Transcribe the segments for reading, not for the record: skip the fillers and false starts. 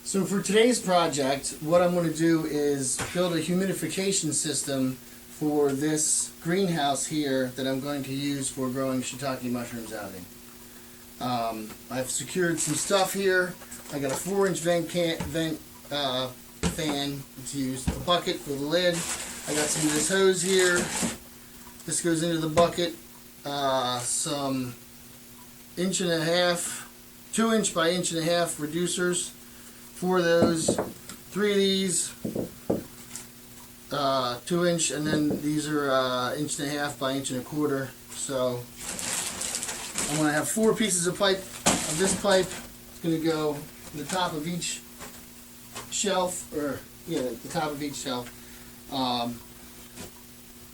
So for today's project, what I'm going to do is build a humidification system for this greenhouse here that I'm going to use for growing shiitake mushrooms out in. I've secured some stuff here. I got a 4-inch vent fan to use, a bucket with a lid. I got some of this hose here. This goes into the bucket. Some 1.5, 2-inch by 1.5 reducers. 4 of those, 3 of these, 2-inch, and then these are 1.5 by 1.25 inch. So I'm going to have 4 pieces of pipe. This pipe is going to go to the top of each shelf, or yeah, the top of each shelf. And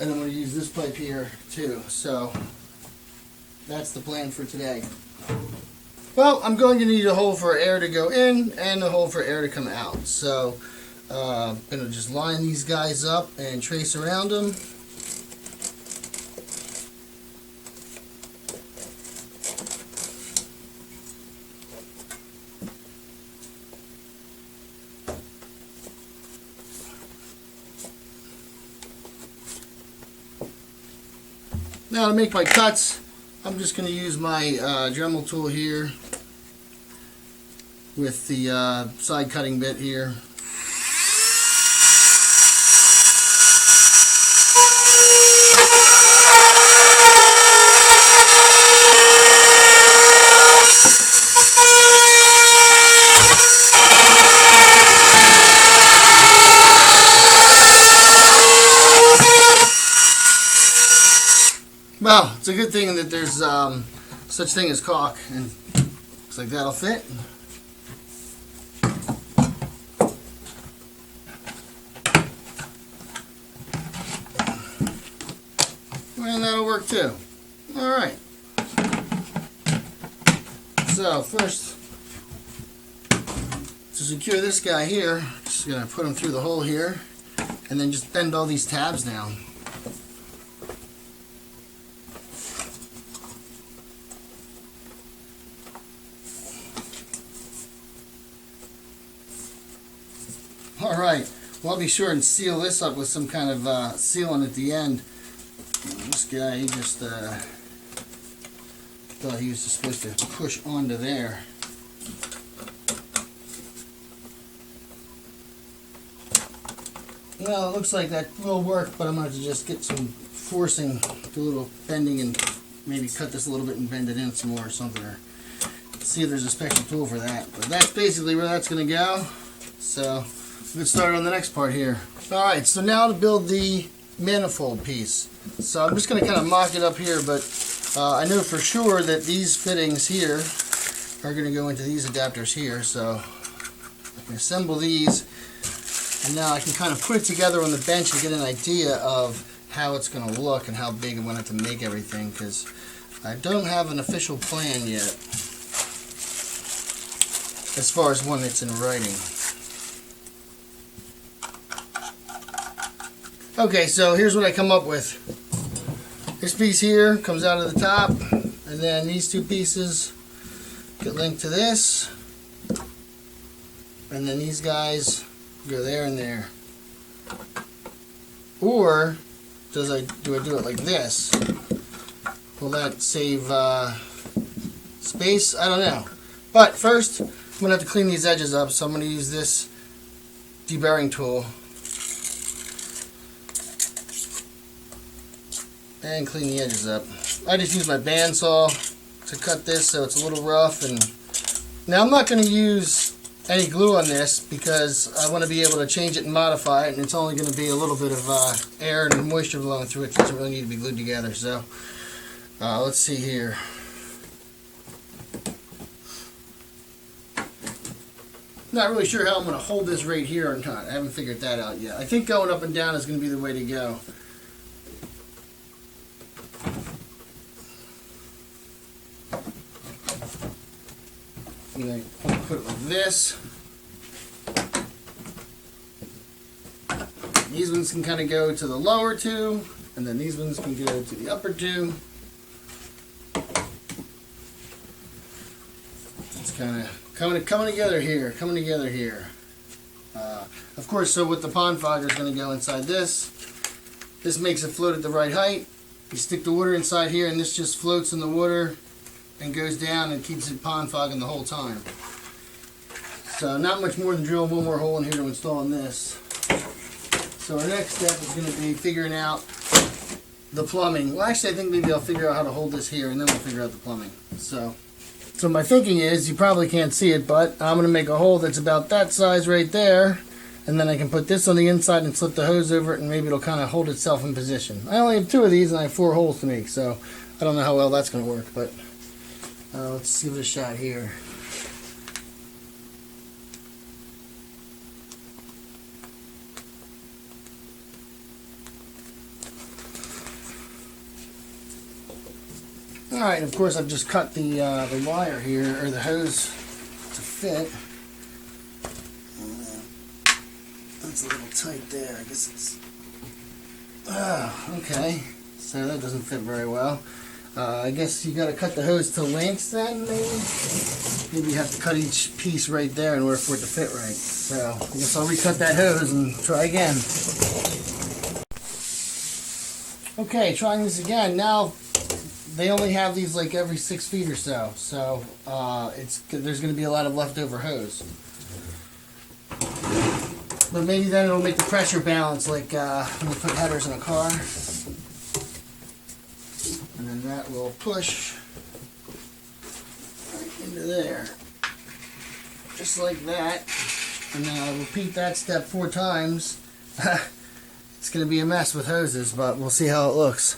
I'm going to use this pipe here too. So that's the plan for today. Well, I'm going to need a hole for air to go in and a hole for air to come out. So I'm going to just line these guys up and trace around them. Now to make my cuts, I'm just going to use my Dremel tool here with the side cutting bit here. Well, it's a good thing that there's such thing as caulk, and looks like that'll fit. And that'll work too. Alright. So first, to secure this guy here, just going to put him through the hole here, and then just bend all these tabs down. Alright, well, I'll be sure and seal this up with some kind of sealant at the end. This guy, he just thought he was just supposed to push onto there. Well, it looks like that will work, but I'm going to have to just get some forcing, do a little bending, and maybe cut this a little bit and bend it in some more or something, or see if there's a special tool for that. But that's basically where that's going to go. So let's get started on the next part here. Alright, so now to build the manifold piece. So I'm just going to kind of mock it up here, but I know for sure that these fittings here are going to go into these adapters here. So I can assemble these, and now I can kind of put it together on the bench and get an idea of how it's going to look and how big I'm going to have to make everything, because I don't have an official plan yet as far as one that's in writing. Okay, so here's what I come up with. This piece here comes out of the top, and then these 2 pieces get linked to this, and then these guys go there and there. Or do I do it like this? Will that save space? I don't know. But first, I'm going to have to clean these edges up, so I'm going to use this deburring tool and clean the edges up. I just use my bandsaw to cut this, so it's a little rough. And now I'm not going to use any glue on this because I want to be able to change it and modify it, and it's only going to be a little bit of air and moisture blowing through it. It doesn't really need to be glued together. So let's see here. Not really sure how I'm going to hold this right here or not. I haven't figured that out yet. I think going up and down is going to be the way to go. I'm going to put it like this. These ones can kind of go to the lower 2, and then these ones can go to the upper 2. Just kind of coming together here, coming together here. Of course, so with the pond fogger is going to go inside this. This makes it float at the right height. You stick the water inside here, and this just floats in the water and goes down and keeps it pond fogging the whole time. So not much more than drilling one more hole in here to install this. So our next step is going to be figuring out the plumbing. Well, actually, I think maybe I'll figure out how to hold this here, and then we'll figure out the plumbing. So my thinking is, you probably can't see it, but I'm going to make a hole that's about that size right there, and then I can put this on the inside and slip the hose over it, and maybe it'll kind of hold itself in position. I only have 2 of these, and I have 4 holes to make, so I don't know how well that's going to work, but let's give it a shot here. Alright, of course I've just cut the wire here, or the hose, to fit. That's a little tight there. I guess it's... okay. So that doesn't fit very well. I guess you gotta cut the hose to lengths then, maybe? Maybe you have to cut each piece right there in order for it to fit right. So I guess I'll recut that hose and try again. Okay, trying this again. Now, they only have these like every 6 feet or so, so there's going to be a lot of leftover hose. But maybe then it'll make the pressure balance like when you put headers in a car. And then that will push right into there. Just like that. And then I'll repeat that step 4 times. It's going to be a mess with hoses, but we'll see how it looks.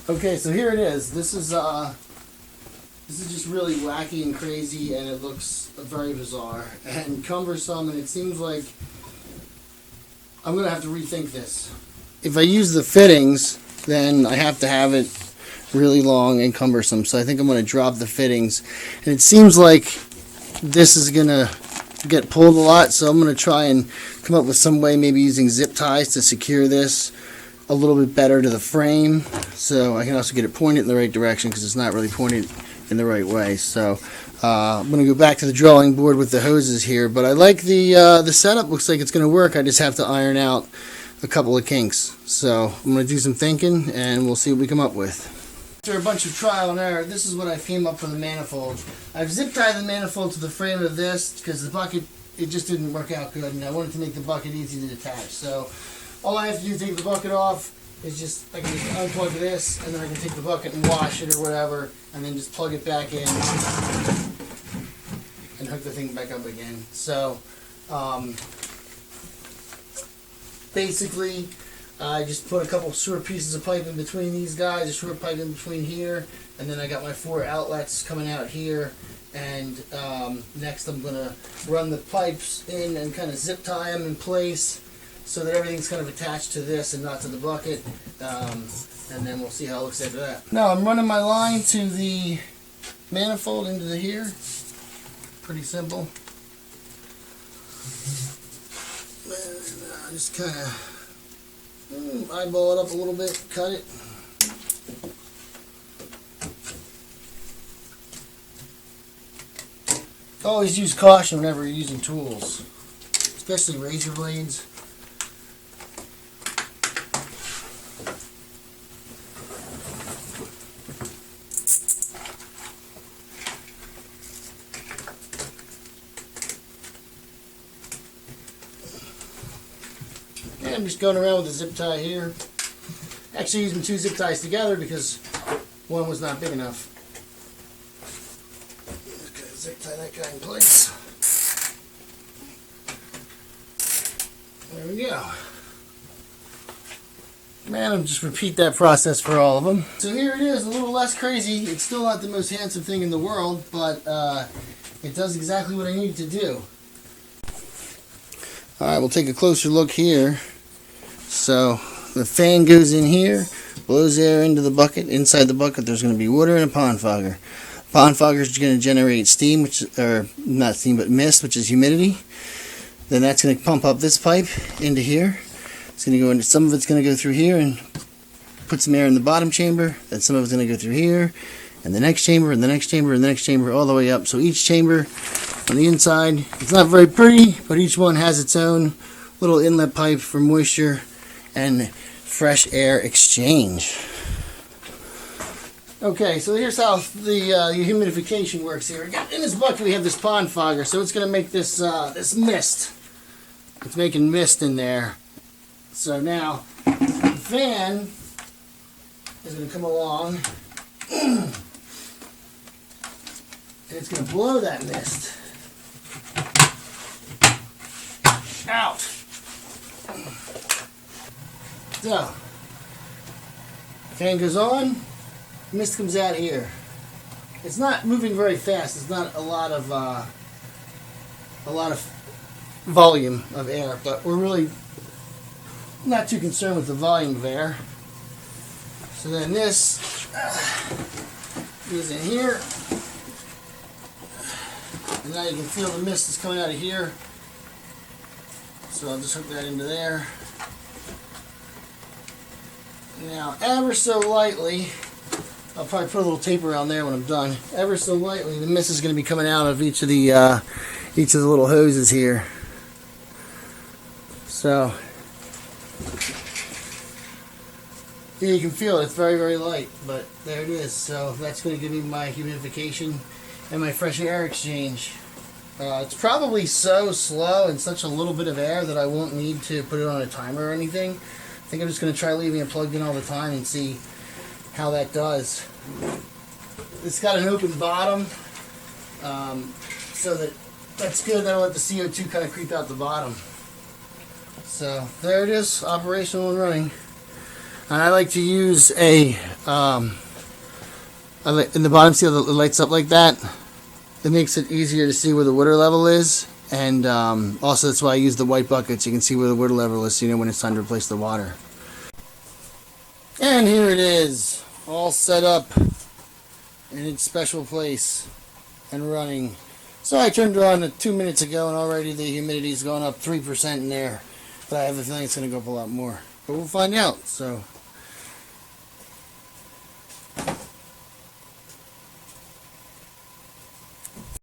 Okay, so here it is. This is just really wacky and crazy, and it looks very bizarre and cumbersome, and it seems like I'm going to have to rethink this. If I use the fittings, then I have to have it really long and cumbersome, so I think I'm going to drop the fittings. And it seems like this is going to get pulled a lot, so I'm going to try and come up with some way, maybe using zip ties to secure this a little bit better to the frame, so I can also get it pointed in the right direction because it's not really pointed in the right way. So I'm going to go back to the drawing board with the hoses here, but I like the setup. Looks like it's going to work. I just have to iron out a couple of kinks. So I'm going to do some thinking and we'll see what we come up with. After a bunch of trial and error, this is what I came up with the manifold. I've zip tied the manifold to the frame of this because the bucket, it just didn't work out good, and I wanted to make the bucket easy to detach. So all I have to do to take the bucket off is just, I can just unplug this, and then I can take the bucket and wash it or whatever, and then just plug it back in and hook the thing back up again. So, basically, I just put a couple short pieces of pipe in between these guys, a short pipe in between here, and then I got my 4 outlets coming out here, and next I'm going to run the pipes in and kind of zip tie them in place, so that everything's kind of attached to this and not to the bucket, and then we'll see how it looks after that. Now I'm running my line to the manifold into the here. Pretty simple. And, just kind of eyeball it up a little bit, cut it. Always use caution whenever you're using tools, especially razor blades. I'm just going around with a zip tie here. Actually using 2 zip ties together because one was not big enough. Just gonna zip tie that guy in place. There we go. Man, I'll just repeat that process for all of them. So here it is, a little less crazy. It's still not the most handsome thing in the world, but it does exactly what I need to do. Alright, we'll take a closer look here. So the fan goes in here, blows air into the bucket. Inside the bucket there's going to be water and a pond fogger. Pond fogger is going to generate steam, or not steam but mist, which is humidity. Then that's going to pump up this pipe into here. It's going to go into, some of it's going to go through here and put some air in the bottom chamber. Then some of it's going to go through here, and the next chamber, and the next chamber, and the next chamber, all the way up. So each chamber on the inside, it's not very pretty, but each one has its own little inlet pipe for moisture and fresh air exchange. Okay, so here's how the humidification works here. In this bucket we have this pond fogger, so it's going to make this this mist. It's making mist in there. So now the fan is going to come along and it's going to blow that mist out. So, fan goes on, mist comes out here. It's not moving very fast. It's not a lot of volume of air, but we're really not too concerned with the volume of air. So then this goes in here, and now you can feel the mist is coming out of here. So I'll just hook that into there. Now, ever so lightly, I'll probably put a little tape around there when I'm done. Ever so lightly, the mist is going to be coming out of each of the little hoses here. So yeah, you can feel it. It's very, very light, but there it is. So that's going to give me my humidification and my fresh air exchange. It's probably so slow and such a little bit of air that I won't need to put it on a timer or anything. I think I'm just going to try leaving it plugged in all the time and see how that does. It's got an open bottom, so that's good. That'll let the CO2 kind of creep out the bottom. So there it is, operational and running. And I like to use in the bottom, see how it lights up like that? It makes it easier to see where the water level is. And also that's why I use the white buckets. You can see where the water level is, so you know when it's time to replace the water. And here it is, all set up in its special place and running. So I turned it on 2 minutes ago, and already the humidity's gone up 3% in there. But I have a feeling it's going to go up a lot more. But we'll find out. So